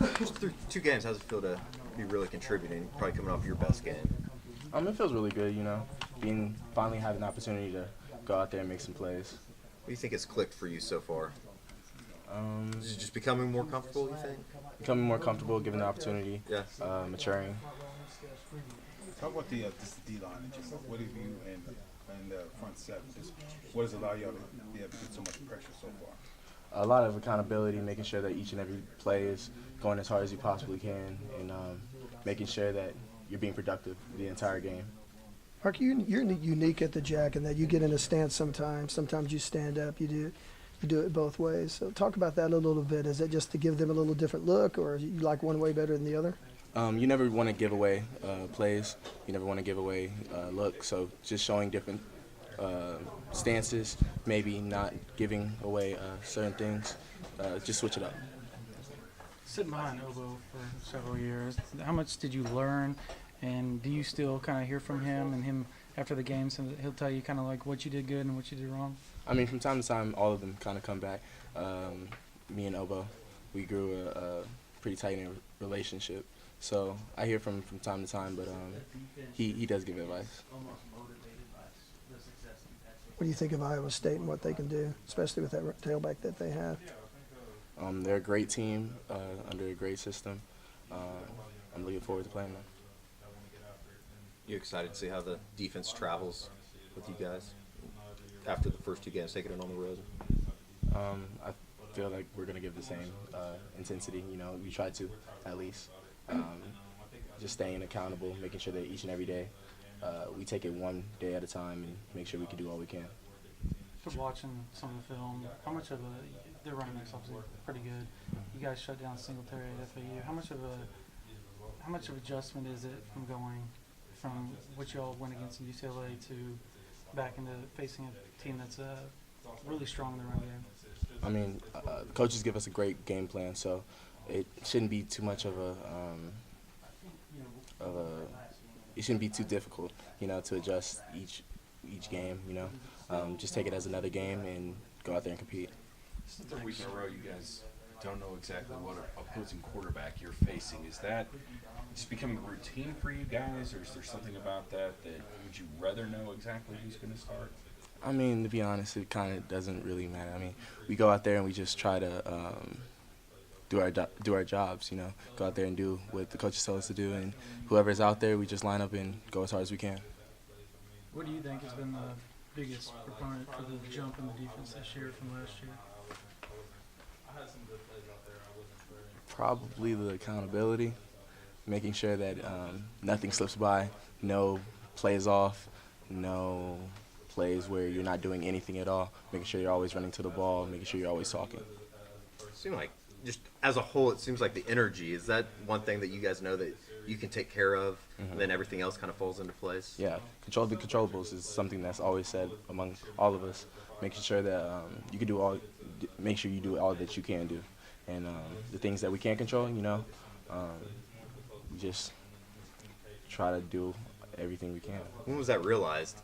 Through 2 games, how's it feel to be really contributing, probably coming off your best game? It feels really good, being finally having the opportunity to go out there and make some plays. What do you think has clicked for you so far? Is it just becoming more comfortable, you think? Becoming more comfortable, given the opportunity, Yeah. maturing. Talk about this D line. What have you and the front seven? What does allow y'all to be able to get so much pressure so far? A lot of accountability, making sure that each and every play is going as hard as you possibly can, and making sure that you're being productive the entire game. Mark, you're unique at the Jack in that you get in a stance sometimes. Sometimes you stand up. You do it both ways. So talk about that a little bit. Is it just to give them a little different look, or you like one way better than the other? You never want to give away plays. You never want to give away looks. So just showing different stances, maybe not giving away certain things. Just switch it up. Sitting behind Obo for several years, how much did you learn, and do you still kind of hear from him and him after the games, and he'll tell you kind of like what you did good and what you did wrong? I mean, from time to time, all of them kind of come back. Me and Obo, we grew a pretty tight relationship, so I hear from time to time, but he does give advice. What do you think of Iowa State and what they can do, especially with that tailback that they have? They're a great team under a great system. I'm looking forward to playing them. You excited to see how the defense travels with you guys after the first 2 games, taking it on the road? I feel like we're going to give the same intensity. We try to, at least. Just staying accountable, making sure that each and every day we take it one day at a time and make sure we can do all we can. From watching some of the film, how much of their running back's obviously pretty good. You guys shut down Singletary at FAU. How much of adjustment is it from going from what y'all went against in UCLA to back into facing a team that's really strong in the run game? I mean, the coaches give us a great game plan, so it shouldn't be too much of a it shouldn't be too difficult, to adjust each game. Just take it as another game and go out there and compete. This is the 3rd week in a row you guys don't know exactly what opposing quarterback you're facing. Is that just becoming routine for you guys, or is there something about that would you rather know exactly who's going to start? I mean, to be honest, it kind of doesn't really matter. I mean, we go out there and we just try to do our jobs, go out there and do what the coaches tell us to do, and whoever's out there, we just line up and go as hard as we can. What do you think has been the biggest proponent for the jump in the defense this year from last year? Probably the accountability, making sure that nothing slips by, no plays off, no plays where you're not doing anything at all, making sure you're always running to the ball, making sure you're always talking. It seems like, just as a whole, it seems like the energy, is that one thing that you guys know that you can take care of, and then everything else kind of falls into place? Yeah, control the controllables is something that's always said among all of us, making sure that make sure you do all that you can do. And the things that we can't control, we just try to do everything we can. When was that realized?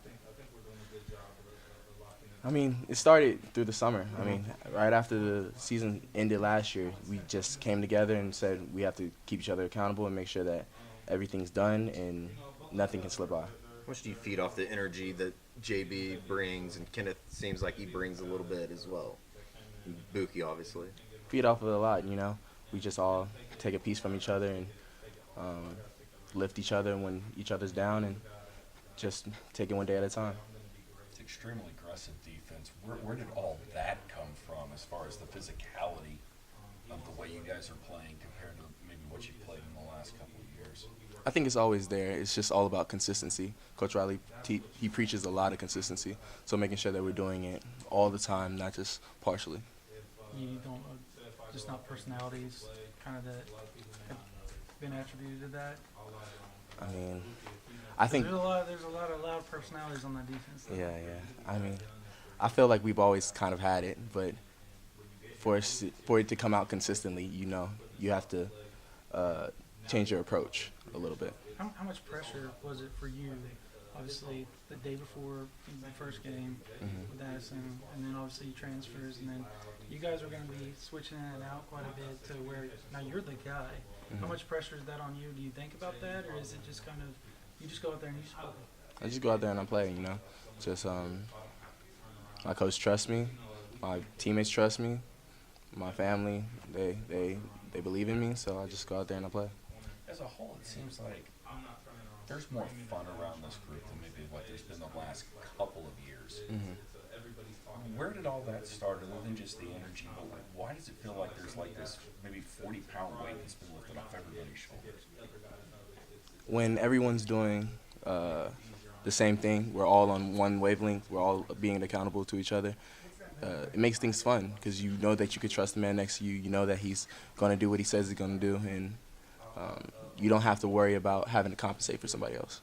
I mean, it started through the summer. I mean, right after the season ended last year, we just came together and said we have to keep each other accountable and make sure that everything's done and nothing can slip by. How much do you feed off the energy that JB brings, and Kenneth seems like he brings a little bit as well? And Buki, obviously. Feed off of it a lot, We just all take a piece from each other and lift each other when each other's down and just take it one day at a time. It's extremely aggressive defense. Where did all that come from as far as the physicality of the way you guys are playing compared to maybe what you played in the last couple of years? I think it's always there. It's just all about consistency. Coach Riley, he preaches a lot of consistency, so making sure that we're doing it all the time, not just partially. You don't just not personalities kind of that have been attributed to that? I mean, I think there's a lot of loud personalities on that defense. Yeah. I mean, I feel like we've always kind of had it, but for it to come out consistently, you have to change your approach a little bit. How much pressure was it for you obviously the day before the first game with Addison, and then obviously he transfers, and then you guys are going to be switching in and out quite a bit to where now you're the guy. How much pressure is that on you? Do you think about that, or is it just kind of you just go out there and you just play? I just go out there and I play, you know. Just my coach trusts me, my teammates trust me, my family, they believe in me, so I just go out there and I play. As a whole, it seems like there's more fun around this group than maybe what there's been the last couple of years. Where did all that start, other than just the energy? But like, why does it feel like there's like this maybe 40-pound weight that's been lifted off everybody's shoulders? When everyone's doing the same thing, we're all on one wavelength, we're all being accountable to each other. It makes things fun because you know that you can trust the man next to you. You know that he's going to do what he says he's going to do, and you don't have to worry about having to compensate for somebody else.